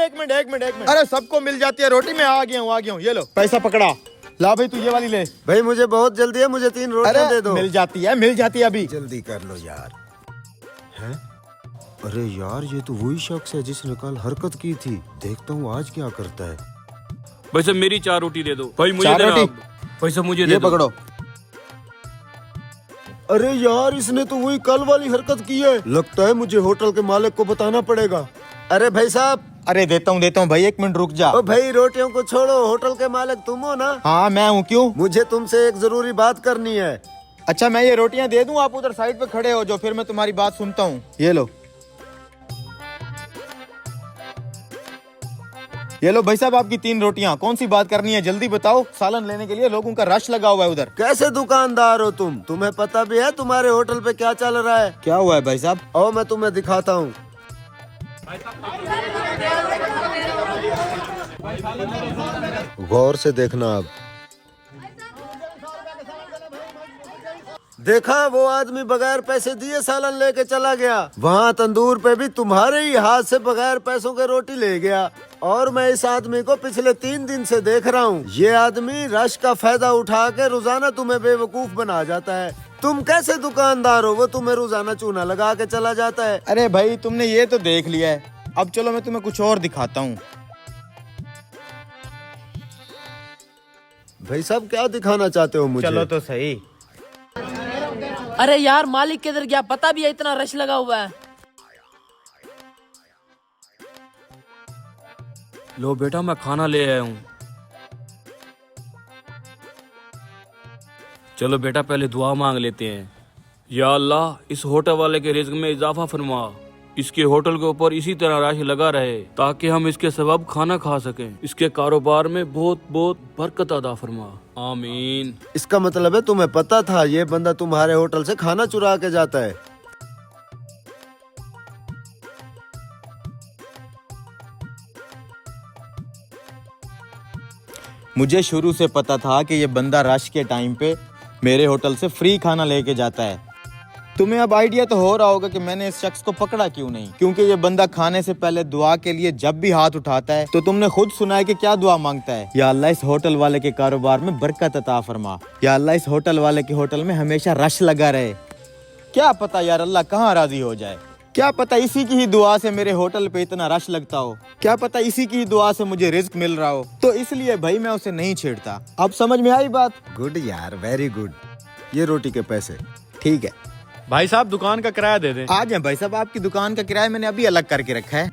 एक मिनट। अरे सबको मिल जाती है रोटी, मैं आ गया हूँ। ये लो पैसा पकड़ा। ला भाई तू ये वाली ले। भाई मुझे बहुत जल्दी है, मुझे 3 रोटियां दे दो। मिल जाती है अभी। जल्दी कर लो यार। हैं? अरे यार ये तो वही शख्स है जिसने कल हरकत की थी। देखता हूँ आज क्या करता है। भाई साहब मेरी 4 रोटी दे दो। भाई मुझे 4 देना रोटी? आप। भाई साहब मुझे दे ये दो। पकड़ो। अरे यार इसने तो वही कल वाली हरकत की है। लगता है मुझे होटल के मालिक को बताना पड़ेगा। अरे भाई साहब। अरे देता हूँ भाई, 1 मिनट रुक जा। ओ भाई रोटियों को छोड़ो, होटल के मालिक तुम हो ना? हाँ मैं हूँ, क्यों? मुझे तुमसे एक जरूरी बात करनी है। अच्छा मैं ये रोटियां दे दूं, आप उधर साइड पे खड़े हो जो, फिर मैं तुम्हारी बात सुनता हूँ। ये लो भाई साहब आपकी 3 रोटियां। कौन सी बात करनी है जल्दी बताओ, सालन लेने के लिए लोगों का रश लगा हुआ है उधर। कैसे दुकानदार हो तुम? तुम्हें पता भी है तुम्हारे होटल पे क्या चल रहा है? क्या हुआ है भाई साहब? आओ मैं तुम्हें दिखाता हूँ। गौर से देखना अब। देखा वो आदमी बगैर पैसे दिए सालन लेके चला गया। वहाँ तंदूर पे भी तुम्हारे ही हाथ से बगैर पैसों के रोटी ले गया। और मैं इस आदमी को पिछले 3 दिन से देख रहा हूँ। ये आदमी रश का फायदा उठा के रोजाना तुम्हें बेवकूफ बना जाता है। तुम कैसे दुकानदार हो? वो तुम्हें रोजाना चूना लगा के चला जाता है। अरे भाई तुमने ये तो देख लिया है, अब चलो मैं तुम्हें कुछ और दिखाता हूँ। भाई साहब क्या दिखाना चाहते हो मुझे? चलो तो सही। अरे यार मालिक किधर गया? पता भी है इतना रश लगा हुआ है। लो बेटा मैं खाना ले आया हूँ। चलो बेटा पहले दुआ मांग लेते हैं। या अल्लाह इस होटल वाले के रिज्क में इजाफा फरमा, इसके होटल के ऊपर इसी तरह राश लगा रहे ताकि हम इसके सबब खाना खा सकें। इसके कारोबार में बहुत बहुत बरकत अदा फरमा, आमीन। इसका मतलब है तुम्हें पता था ये बंदा तुम्हारे होटल से खाना चुरा के जाता है। मुझे शुरू से पता था कि ये बंदा रश के टाइम पे मेरे होटल से फ्री खाना लेके जाता है। तुम्हें अब आइडिया तो हो रहा होगा कि मैंने इस शख्स को पकड़ा क्यों नहीं, क्योंकि ये बंदा खाने से पहले दुआ के लिए जब भी हाथ उठाता है तो तुमने खुद सुना है कि क्या दुआ मांगता है। या अल्लाह इस होटल वाले के कारोबार में बरकत अता फरमा। या अल्लाह इस होटल वाले के होटल में हमेशा रश लगा रहे। क्या पता यार अल्लाह कहाँ राजी हो जाए। क्या पता इसी की ही दुआ से मेरे होटल पे इतना रश लगता हो। क्या पता इसी की ही दुआ से मुझे रिस्क मिल रहा हो। तो इसलिए भाई मैं उसे नहीं छेड़ता। अब समझ में आई बात? गुड यार, वेरी गुड। ये रोटी के पैसे। ठीक है भाई साहब दुकान का किराया दे दें। आ जाए भाई साहब, आपकी दुकान का किराया मैंने अभी अलग करके रखा है।